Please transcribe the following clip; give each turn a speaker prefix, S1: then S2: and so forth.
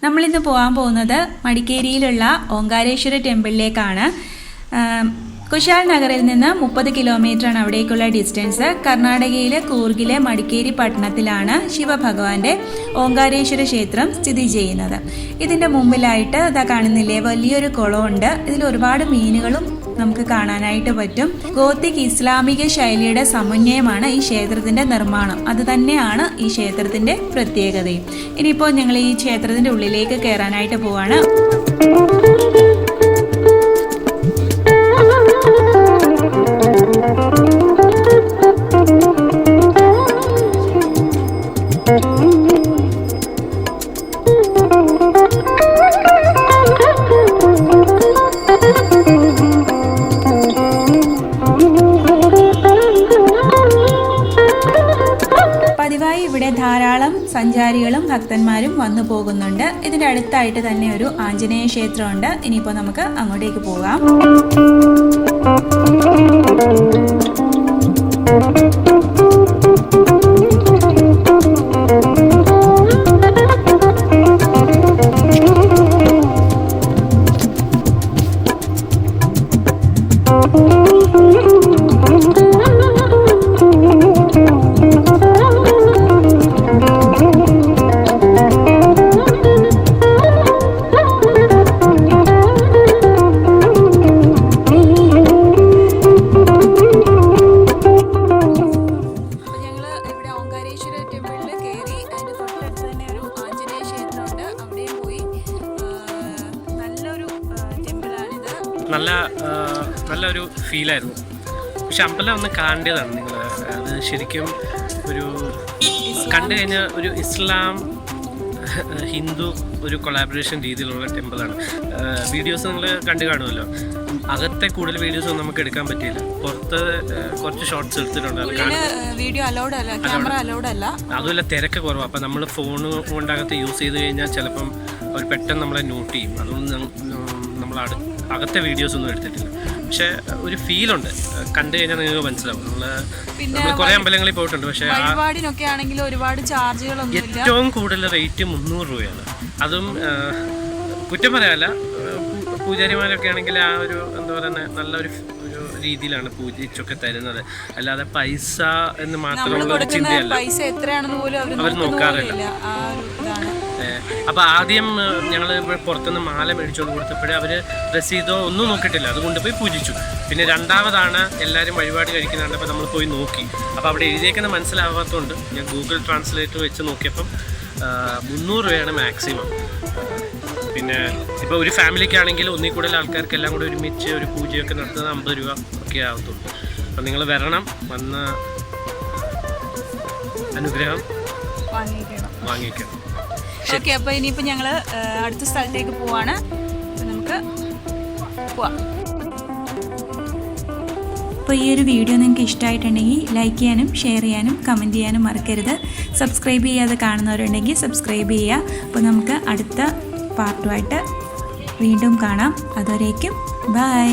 S1: നമ്മളിന്ന് പോകാൻ പോകുന്നത് മടിക്കേരിയിലുള്ള ഓങ്കാരേശ്വര ടെമ്പിളിലേക്കാണ്. കുശാൽ നഗറിൽ നിന്ന് 30 കിലോമീറ്ററാണ് അവിടേക്കുള്ള ഡിസ്റ്റൻസ്. കർണാടകയിലെ കൂർഗിലെ മടിക്കേരി പട്ടണത്തിലാണ് ശിവഭഗവാന്റെ ഓങ്കാരേശ്വര ക്ഷേത്രം സ്ഥിതി ചെയ്യുന്നത്. ഇതിൻ്റെ മുമ്പിലായിട്ട് ഇതാ കാണുന്നില്ലേ, വലിയൊരു കുളമുണ്ട്. ഇതിൽ ഒരുപാട് മീനുകളും നമുക്ക് കാണാനായിട്ട് പറ്റും. ഗോത്തിക് ഇസ്ലാമിക ശൈലിയുടെ സമന്വയമാണ് ഈ ക്ഷേത്രത്തിൻ്റെ നിർമ്മാണം. അത് തന്നെയാണ് ഈ ക്ഷേത്രത്തിൻ്റെ പ്രത്യേകതയും. ഇനിയിപ്പോൾ ഞങ്ങൾ ഈ ക്ഷേത്രത്തിൻ്റെ ഉള്ളിലേക്ക് കയറാനായിട്ട് പോവാണ്. പതിവായി ഇവിടെ ധാരാളം സഞ്ചാരികളും ഭക്തന്മാരും വന്നു പോകുന്നുണ്ട്. ഇതിൻ്റെ അടുത്തായിട്ട് തന്നെ ഒരു ആഞ്ജനേയ ക്ഷേത്രമുണ്ട്. ഇനിയിപ്പോൾ നമുക്ക് അങ്ങോട്ടേക്ക് പോകാം.
S2: നല്ലൊരു ഫീലായിരുന്നു. പക്ഷെ അമ്പലം ഒന്ന് കാണേണ്ടതാണ് നിങ്ങൾ. അത് ശരിക്കും ഒരു കണ്ടു കഴിഞ്ഞാൽ ഒരു ഇസ്ലാം ഹിന്ദു ഒരു കൊളാബറേഷൻ രീതിയിലുള്ള ടെമ്പിളാണ്. വീഡിയോസ് നിങ്ങൾ കണ്ടു കാണുമല്ലോ. അകത്തെ കൂടുതൽ വീഡിയോസ് ഒന്നും നമുക്ക് എടുക്കാൻ പറ്റിയില്ല. പുറത്ത് കുറച്ച് ഷോർട്സ് എടുത്തിട്ടുണ്ട്. അതുമല്ല തിരക്ക് കുറവാണ്. അപ്പം നമ്മൾ ഫോൺ കൊണ്ടകത്ത് യൂസ് ചെയ്ത് കഴിഞ്ഞാൽ ചിലപ്പം അവർ പെട്ടെന്ന് നമ്മളെ നോട്ട് ചെയ്യും. അതുകൊണ്ട് നമ്മൾ അകത്തെ വീഡിയോസ് ഒന്നും എടുത്തിട്ടില്ല. പക്ഷെ ഒരു ഫീലുണ്ട്, കണ്ടു കഴിഞ്ഞാൽ നിങ്ങൾക്ക് മനസ്സിലാവും. നമ്മൾ കുറേ അമ്പലങ്ങളിൽ പോയിട്ടുണ്ട്. പക്ഷേ ഏറ്റവും കൂടുതൽ റേറ്റ് 300 രൂപയാണ്. അതും കുറ്റം പറയാനല്ല, പൂജാരിമാരൊക്കെ ആണെങ്കിൽ ആ ഒരു എന്താ പറയുക നല്ലൊരു രീതിയിലാണ് പൂജിച്ചൊക്കെ തരുന്നത്. അല്ലാതെ പൈസ എന്ന് മാത്രമുള്ള ഒരു ചിന്തയല്ല, അവർ നോക്കാറില്ല. അപ്പോൾ ആദ്യം ഞങ്ങൾ പുറത്തുനിന്ന് മാല മേടിച്ചുകൊണ്ട് കൊടുത്തപ്പോഴേ അവർ രസീതോ ഒന്നും നോക്കിയിട്ടില്ല, അത് കൊണ്ടുപോയി പൂജിച്ചു. പിന്നെ രണ്ടാമതാണ് എല്ലാവരും വഴിപാട് കഴിക്കുന്നുണ്ട്. അപ്പോൾ നമ്മൾ പോയി നോക്കി. അപ്പോൾ അവിടെ എഴുതിയേക്കുന്നത് മനസ്സിലാവാത്തതുകൊണ്ട് ഞാൻ ഗൂഗിൾ ട്രാൻസ്ലേറ്റർ വെച്ച് നോക്കിയപ്പം 300 രൂപയാണ് മാക്സിമം. പിന്നെ ഇപ്പോൾ ഒരു ഫാമിലിക്കാണെങ്കിൽ ഒന്നിൽ കൂടുതൽ ആൾക്കാർക്ക് എല്ലാം കൂടെ ഒരുമിച്ച് ഒരു പൂജയൊക്കെ നടത്തുന്നത് 50 രൂപ ഒക്കെ ആവത്തുള്ളൂ. അപ്പം നിങ്ങൾ വരണം, വന്ന് അനുഗ്രഹം വാങ്ങിക്കണം.
S1: ഓക്കെ, അപ്പോൾ ഇനിയിപ്പോൾ ഞങ്ങൾ അടുത്ത സ്ഥലത്തേക്ക് പോവാണ്. നമുക്ക് പോവാം. അപ്പോൾ ഈ ഒരു വീഡിയോ നിങ്ങൾക്ക് ഇഷ്ടമായിട്ടുണ്ടെങ്കിൽ ലൈക്ക് ചെയ്യാനും ഷെയർ ചെയ്യാനും കമൻറ്റ് ചെയ്യാനും മറക്കരുത്. സബ്സ്ക്രൈബ് ചെയ്യാതെ കാണുന്നവരുണ്ടെങ്കിൽ സബ്സ്ക്രൈബ് ചെയ്യുക. അപ്പോൾ നമുക്ക് അടുത്ത പാർട്ടുമായിട്ട് വീണ്ടും കാണാം. അതുവരേക്കും ബൈ.